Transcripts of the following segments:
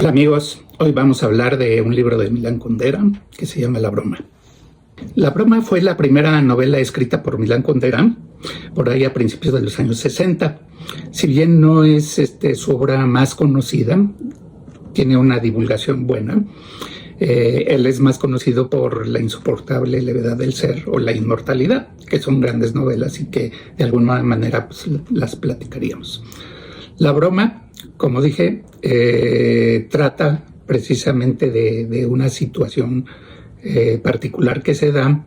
Hola amigos, hoy vamos a hablar de un libro de Milán Kundera que se llama La Broma. La Broma fue la primera novela escrita por Milán Kundera, por ahí a principios de los años 60. Si bien no es su obra más conocida, tiene una divulgación buena. Él es más conocido por La insoportable levedad del ser o La inmortalidad, que son grandes novelas y que de alguna manera pues, las platicaríamos. La Broma, como dije, trata precisamente de una situación particular que se da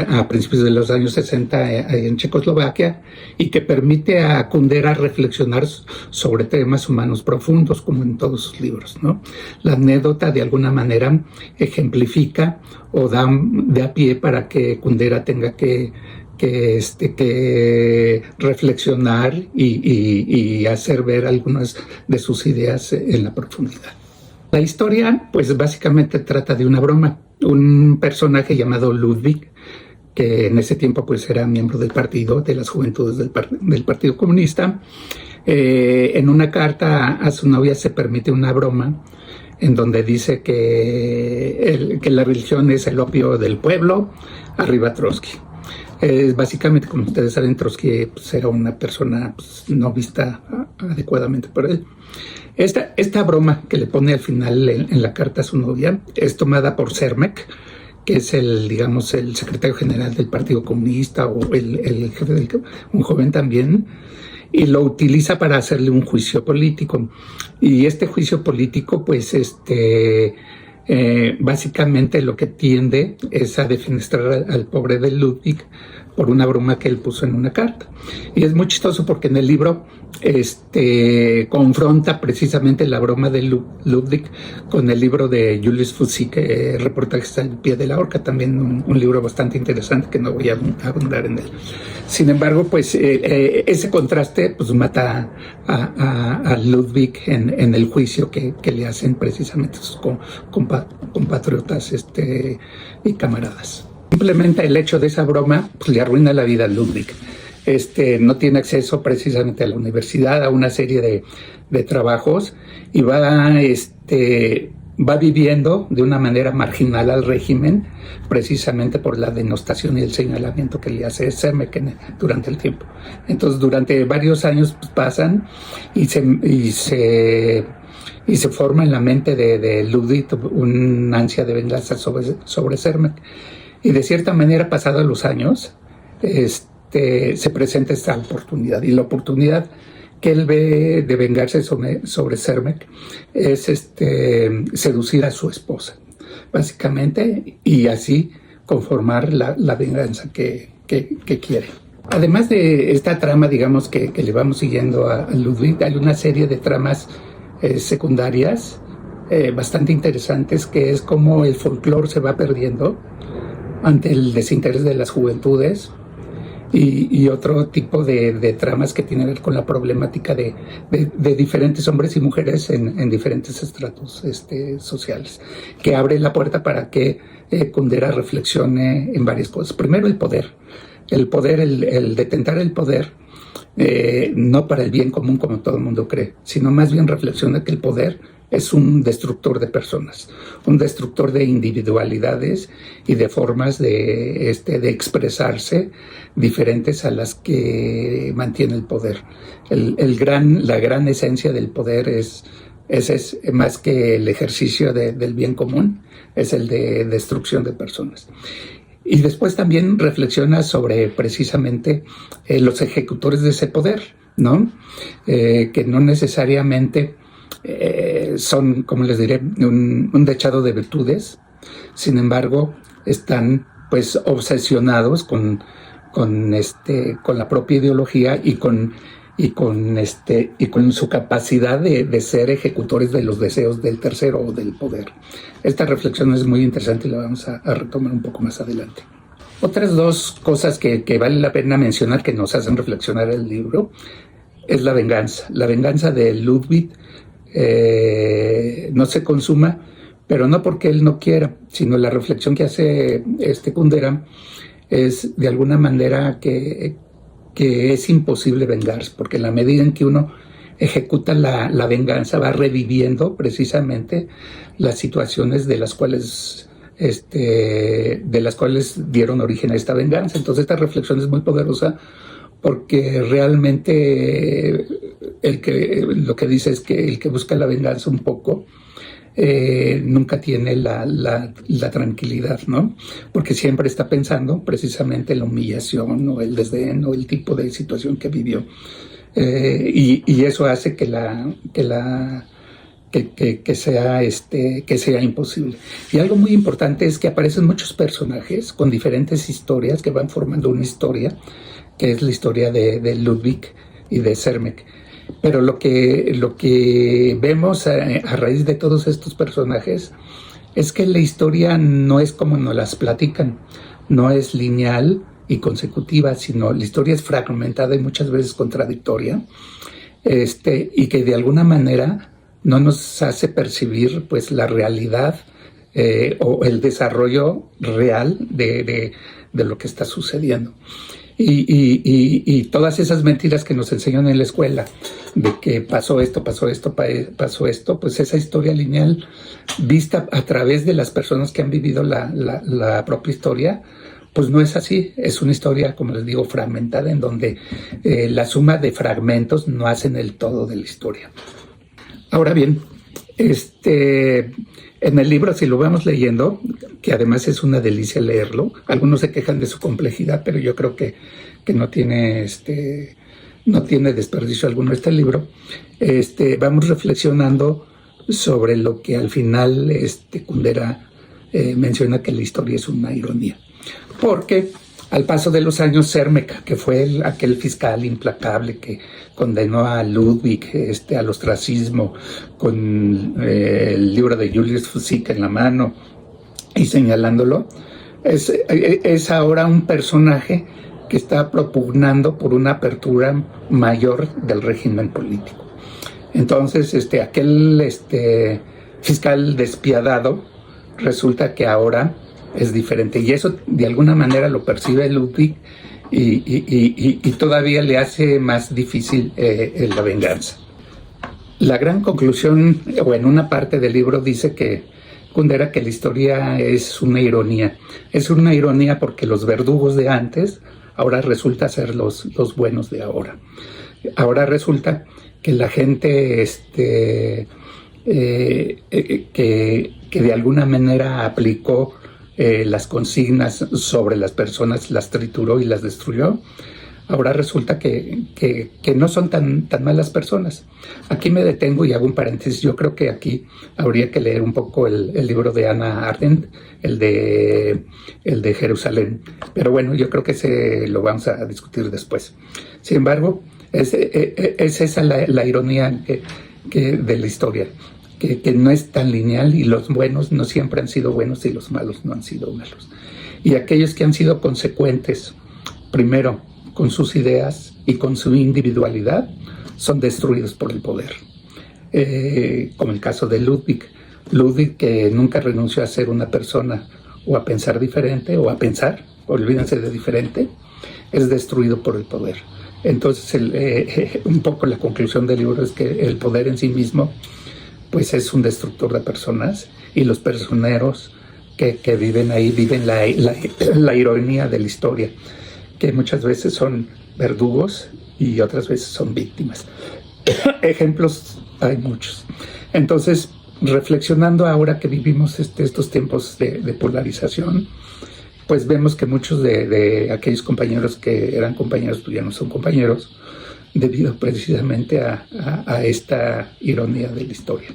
a principios de los años 60 en Checoslovaquia y que permite a Kundera reflexionar sobre temas humanos profundos, como en todos sus libros, ¿no? La anécdota de alguna manera ejemplifica o da pie para que Kundera tenga que reflexionar y hacer ver algunas de sus ideas en la profundidad. La historia, pues básicamente trata de una broma. Un personaje llamado Ludwig, que en ese tiempo pues era miembro del partido, de las juventudes del Partido Comunista, en una carta a su novia se permite una broma en donde dice que la religión es el opio del pueblo, arriba Trotsky. Básicamente, como ustedes saben, Trotsky pues, era una persona pues, no vista adecuadamente por él. Esta broma que le pone al final en la carta a su novia es tomada por Cermek, que es el secretario general del Partido Comunista o el jefe un joven también, y lo utiliza para hacerle un juicio político. Y este juicio político, pues, básicamente lo que tiende es a defenestrar al pobre de Ludwig por una broma que él puso en una carta. Y es muy chistoso porque en el libro confronta precisamente la broma de Ludwig con el libro de Julius Fusi, que Reportajes al pie de la horca, también un libro bastante interesante que no voy a abundar en él. Sin embargo, pues ese contraste pues mata a Ludwig en el juicio que le hacen precisamente sus compatriotas y camaradas. Simplemente el hecho de esa broma pues, le arruina la vida a Ludwig. No tiene acceso precisamente a la universidad, a una serie de trabajos y va viviendo de una manera marginal al régimen precisamente por la denostación y el señalamiento que le hace Cermek durante el tiempo. Entonces durante varios años pues, pasan y se forma en la mente de Ludwig un ansia de venganza sobre Cermek. Y de cierta manera, pasados los años, se presenta esta oportunidad. Y la oportunidad que él ve de vengarse sobre Cermek es seducir a su esposa, básicamente, y así conformar la venganza que quiere. Además de esta trama, digamos, que le vamos siguiendo a Ludwig, hay una serie de tramas secundarias bastante interesantes, que es cómo el folclore se va perdiendo ante el desinterés de las juventudes y otro tipo de tramas que tienen que ver con la problemática de diferentes hombres y mujeres en diferentes estratos sociales, que abre la puerta para que Kundera reflexione en varias cosas. Primero, el poder, el detentar el poder, no para el bien común como todo el mundo cree, sino más bien reflexiona que el poder es un destructor de personas, un destructor de individualidades y de formas de expresarse diferentes a las que mantiene el poder. La gran esencia del poder es más que el ejercicio del bien común, es el de destrucción de personas. Y después también reflexiona sobre precisamente los ejecutores de ese poder, ¿no? Que no necesariamente son, como les diré, un dechado de virtudes. Sin embargo, están pues obsesionados con la propia ideología y con su capacidad de ser ejecutores de los deseos del tercero o del poder. Esta reflexión es muy interesante y la vamos a retomar un poco más adelante. Otras dos cosas que vale la pena mencionar que nos hacen reflexionar el libro es la venganza. La venganza de Ludwig no se consuma, pero no porque él no quiera, sino la reflexión que hace Kundera es de alguna manera que es imposible vengarse, porque en la medida en que uno ejecuta la venganza, va reviviendo precisamente las situaciones de las cuales dieron origen a esta venganza. Entonces esta reflexión es muy poderosa porque realmente lo que dice es que el que busca la venganza un poco nunca tiene la tranquilidad, ¿no? Porque siempre está pensando precisamente en la humillación o el desdén o el tipo de situación que vivió. Y eso hace que sea imposible. Y algo muy importante es que aparecen muchos personajes con diferentes historias que van formando una historia, que es la historia de Ludwig y de Cermek. Pero lo que vemos a raíz de todos estos personajes es que la historia no es como nos las platican, no es lineal y consecutiva, sino la historia es fragmentada y muchas veces contradictoria, y que de alguna manera no nos hace percibir pues la realidad o el desarrollo real de lo que está sucediendo. Y todas esas mentiras que nos enseñan en la escuela, de que pasó esto, pues esa historia lineal vista a través de las personas que han vivido la propia historia, pues no es así. Es una historia, como les digo, fragmentada, en donde la suma de fragmentos no hacen el todo de la historia. Ahora bien, en el libro, si lo vamos leyendo, que además es una delicia leerlo, algunos se quejan de su complejidad, pero yo creo que no tiene desperdicio alguno este libro. Vamos reflexionando sobre lo que al final Kundera menciona, que la historia es una ironía. Porque al paso de los años, Cermek, que fue aquel fiscal implacable que condenó a Ludwig al ostracismo con el libro de Julius Fusik en la mano y señalándolo, es ahora un personaje que está propugnando por una apertura mayor del régimen político. Entonces, aquel fiscal despiadado resulta que ahora es diferente, y eso de alguna manera lo percibe Ludwig y todavía le hace más difícil la venganza. La gran conclusión, o en una parte del libro, dice que Kundera, que la historia es una ironía. Es una ironía porque los verdugos de antes ahora resulta ser los buenos de ahora. Ahora resulta que la gente que de alguna manera aplicó las consignas sobre las personas, las trituró y las destruyó, ahora resulta que no son tan malas personas. Aquí me detengo y hago un paréntesis. Yo creo que aquí habría que leer un poco el libro de Hannah Arendt, el de Jerusalén. Pero bueno, yo creo que ese lo vamos a discutir después. Sin embargo, es esa la ironía de la historia. Que no es tan lineal, y los buenos no siempre han sido buenos y los malos no han sido malos. Y aquellos que han sido consecuentes, primero con sus ideas y con su individualidad, son destruidos por el poder. Como el caso de Ludwig, que nunca renunció a ser una persona o a pensar diferente, o a pensar, olvídense de diferente, es destruido por el poder. Entonces, un poco la conclusión del libro es que el poder en sí mismo pues es un destructor de personas, y los personeros que viven ahí viven la ironía de la historia, que muchas veces son verdugos y otras veces son víctimas. Ejemplos hay muchos. Entonces, reflexionando ahora que vivimos estos tiempos de polarización, pues vemos que muchos de aquellos compañeros que eran compañeros pues ya no son compañeros, debido precisamente a esta ironía de la historia.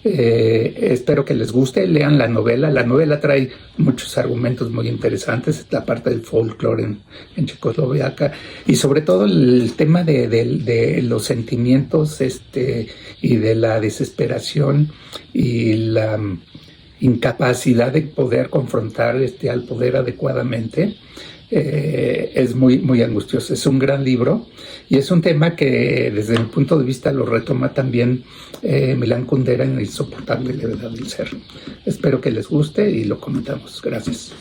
Espero que les guste, lean la novela. La novela trae muchos argumentos muy interesantes, la parte del folclore en Checoslovaquia, y sobre todo el tema de los sentimientos y de la desesperación y la incapacidad de poder confrontar al poder adecuadamente. Es muy angustioso. Es un gran libro, y es un tema que desde mi punto de vista lo retoma también Milan Kundera en La insoportable levedad del ser. Espero que les guste y lo comentamos. Gracias.